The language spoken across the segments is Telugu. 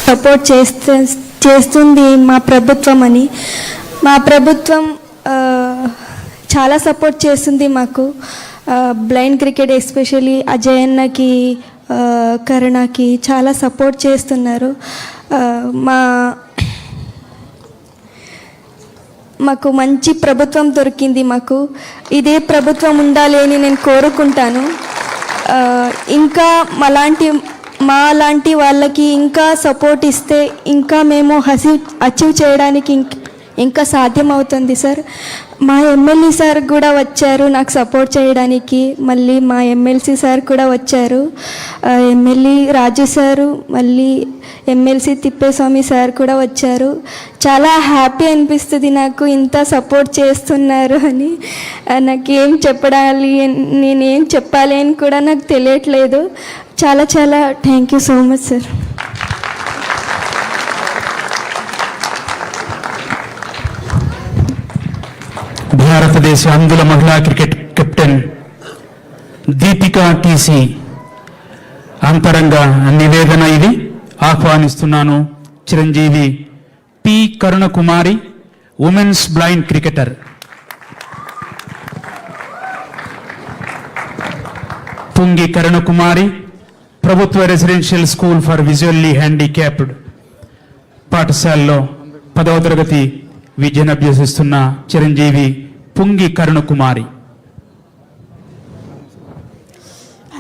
సపోర్ట్ చేస్తుంది మా ప్రభుత్వం అని. మా ప్రభుత్వం చాలా సపోర్ట్ చేస్తుంది మాకు. బ్లైండ్ క్రికెట్ ఎస్పెషల్లీ అజయ్ అన్నకి, కరుణకి చాలా సపోర్ట్ చేస్తున్నారు. మాకు మంచి ప్రభుత్వం దొరికింది. మాకు ఇదే ప్రభుత్వం ఉండాలి అని నేను కోరుకుంటాను. ఇంకా మా లాంటి వాళ్ళకి ఇంకా సపోర్ట్ ఇస్తే ఇంకా మేము అచీవ్ చేయడానికి ఇంకా సాధ్యం అవుతుంది సార్. మా ఎమ్మెల్యే సార్ కూడా వచ్చారు నాకు సపోర్ట్ చేయడానికి. మళ్ళీ మా ఎమ్మెల్సీ సార్ కూడా వచ్చారు, ఎమ్మెల్యే రాజు సారు, మళ్ళీ ఎమ్మెల్సీ తిప్పేస్వామి సార్ కూడా వచ్చారు. చాలా హ్యాపీ అనిపిస్తుంది నాకు ఇంత సపోర్ట్ చేస్తున్నారు అని. నాకేం చెప్పడాలి, నేనేం చెప్పాలి అని కూడా నాకు తెలియట్లేదు. చాలా చాలా thank you so much sir. భారతదేశ అందుల మహిళా క్రికెట్ కెప్టెన్ దీపికా టీసీ అంతరంగ నివేదన ఇది. ఆహ్వానిస్తున్నాను Chiranjeevi P Karunakumari, women's blind cricketer. Pungi Karunakumari ప్రభుత్వ residential school for visually handicapped పాఠశాలలో 10వ తరగతి విద్యను అభ్యసిస్తున్న చిరంజీవి పుంగి కరుణకుమారి.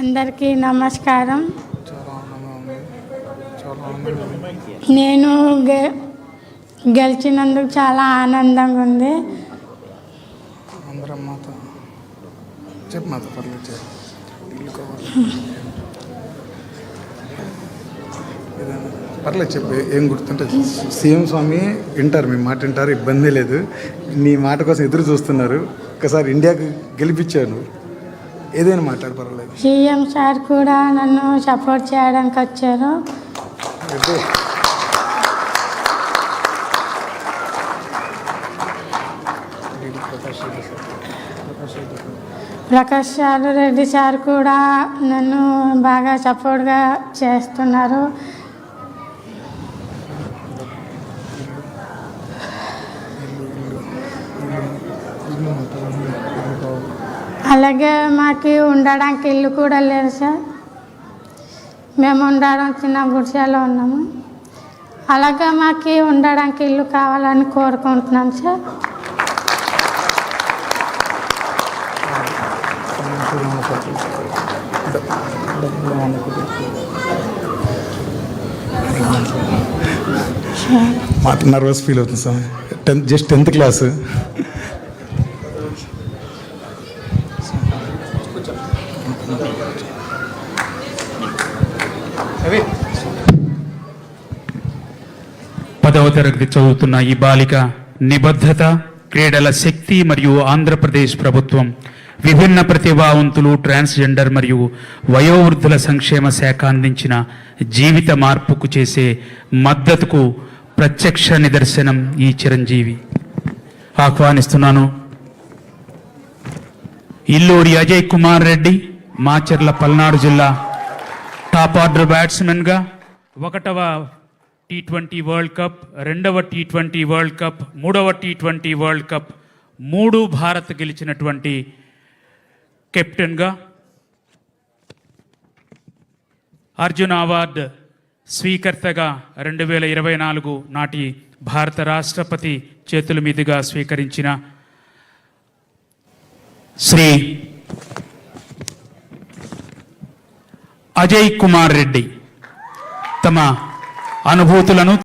అందరికీ నమస్కారం. నేను గెలిచినందుకు చాలా ఆనందంగా ఉంది. పర్లేదు చెప్పు, ఏం గుర్తుంటే. సీఎం స్వామి వింటారు, మీ మాట వింటారు, ఇబ్బంది లేదు. నీ మాట కోసం ఎదురు చూస్తున్నారు. ఒకసారి ఇండియాకి గెలిపించాను, ఏదైనా మాట్లాడు, పర్వాలేదు. సీఎం సార్ కూడా నన్ను సపోర్ట్ చేయడానికి వచ్చారు. ప్రకాష్ రెడ్డి సార్ కూడా నన్ను బాగా సపోర్ట్గా చేస్తున్నారు. అలాగే మాకు ఉండడానికి ఇల్లు కూడా లేదు సార్. మేము ఉండడం చిన్న గుడిసెలో ఉన్నాము. అలాగే మాకు ఉండడానికి ఇల్లు కావాలని కోరుకుంటున్నాం సార్. నర్వస్ ఫీల్ అవుతుంది సార్. Just 10th class. పదవ తరగతి చదువుతున్న ఈ బాలిక నిబద్ధత, క్రీడల శక్తి మరియు ఆంధ్రప్రదేశ్ ప్రభుత్వం విభిన్న ప్రతిభావంతులు, ట్రాన్స్జెండర్ మరియు వయోవృద్ధుల సంక్షేమ శాఖ అందించిన జీవిత మార్పుకు చేసే మద్దతుకు ప్రత్యక్ష నిదర్శనం ఈ చిరంజీవి. ఆహ్వానిస్తున్నాను ఇల్లూరి అజయ్ కుమార్ రెడ్డి, మాచర్ల పల్నాడు జిల్లా టాప్ ఆర్డర్ బ్యాట్స్మెన్గా 1వ T20 వరల్డ్ కప్, 2వ T20 వరల్డ్ కప్, 3వ T20 వరల్డ్ కప్ 3 భారత్ గెలిచినటువంటి కెప్టెన్గా, అర్జున్ అవార్డు స్వీకర్తగా 2024 నాటి భారత రాష్ట్రపతి చేతుల మీదుగా స్వీకరించిన శ్రీ అజయ్ కుమార్ రెడ్డి తమ అనుభూతులను